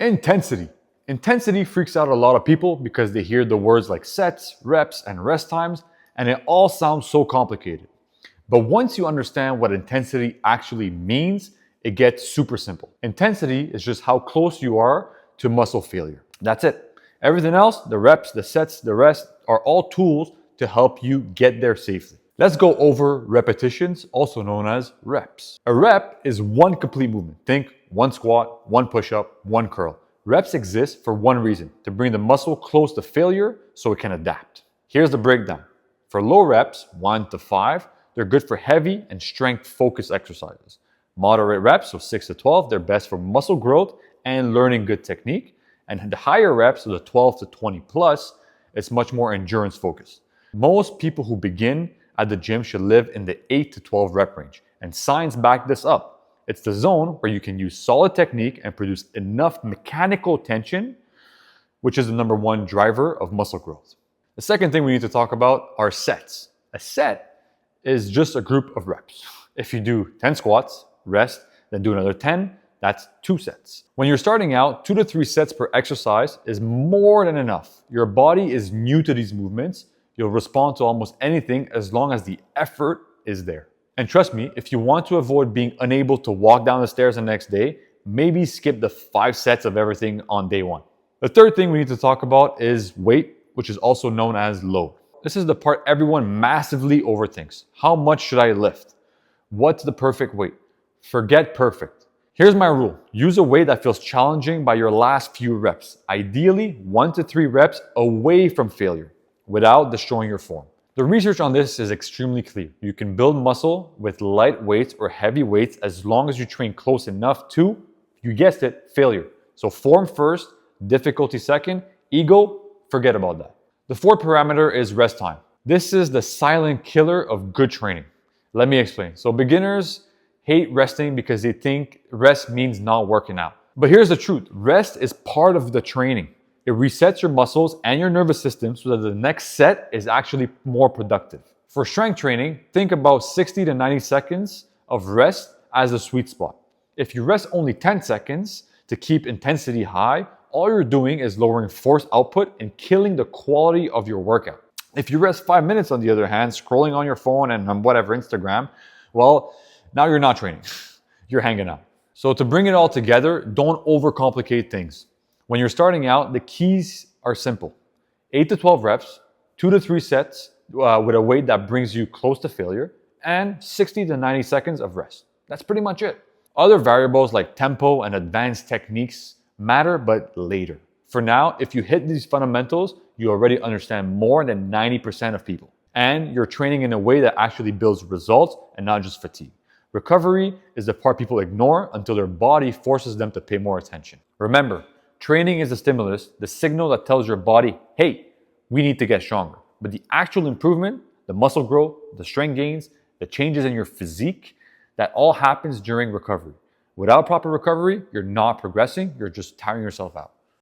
Intensity. Intensity freaks out a lot of people because they hear the words like sets, reps, and rest times, and it all sounds so complicated. But once you understand what intensity actually means, it gets super simple. Intensity is just how close you are to muscle failure. That's it. Everything else, the reps, the sets, the rest, are all tools to help you get there safely. Let's go over repetitions, also known as reps. A rep is one complete movement. Think one squat, one push-up, one curl. Reps exist for one reason, to bring the muscle close to failure so it can adapt. Here's the breakdown. For low reps, 1 to 5, they're good for heavy and strength-focused exercises. Moderate reps, so 6 to 12, they're best for muscle growth and learning good technique. And the higher reps, so the 12 to 20 plus, it's much more endurance focused. Most people who begin at the gym should live in the 8 to 12 rep range, and science back this up. It's the zone where you can use solid technique and produce enough mechanical tension, which is the number one driver of muscle growth. The second thing we need to talk about are sets. A set is just a group of reps. If you do 10 squats, rest, then do another 10, that's 2 sets. When you're starting out, 2 to 3 sets per exercise is more than enough. Your body is new to these movements. You'll respond to almost anything as long as the effort is there. And trust me, if you want to avoid being unable to walk down the stairs the next day, maybe skip the 5 sets of everything on day 1. The third thing we need to talk about is weight, which is also known as load. This is the part everyone massively overthinks. How much should I lift? What's the perfect weight? Forget perfect. Here's my rule. Use a weight that feels challenging by your last few reps. Ideally, 1 to 3 reps away from failure without destroying your form. The research on this is extremely clear. You can build muscle with light weights or heavy weights as long as you train close enough to, you guessed it, failure. So form first, difficulty second, ego, forget about that. The fourth parameter is rest time. This is the silent killer of good training. Let me explain. So beginners hate resting because they think rest means not working out. But here's the truth. Rest is part of the training. It resets your muscles and your nervous system so that the next set is actually more productive. For strength training, think about 60 to 90 seconds of rest as a sweet spot. If you rest only 10 seconds to keep intensity high, all you're doing is lowering force output and killing the quality of your workout. If you rest 5 minutes, on the other hand, scrolling on your phone and on whatever, Instagram, well, now you're not training. You're hanging out. So to bring it all together, don't overcomplicate things. When you're starting out, the keys are simple. 8 to 12 reps, 2 to 3 sets with a weight that brings you close to failure, and 60 to 90 seconds of rest. That's pretty much it. Other variables like tempo and advanced techniques matter, but later. For now, if you hit these fundamentals, you already understand more than 90% of people. And you're training in a way that actually builds results and not just fatigue. Recovery is the part people ignore until their body forces them to pay more attention. Remember, training is the stimulus, the signal that tells your body, hey, we need to get stronger. But the actual improvement, the muscle growth, the strength gains, the changes in your physique, that all happens during recovery. Without proper recovery, you're not progressing, you're just tiring yourself out.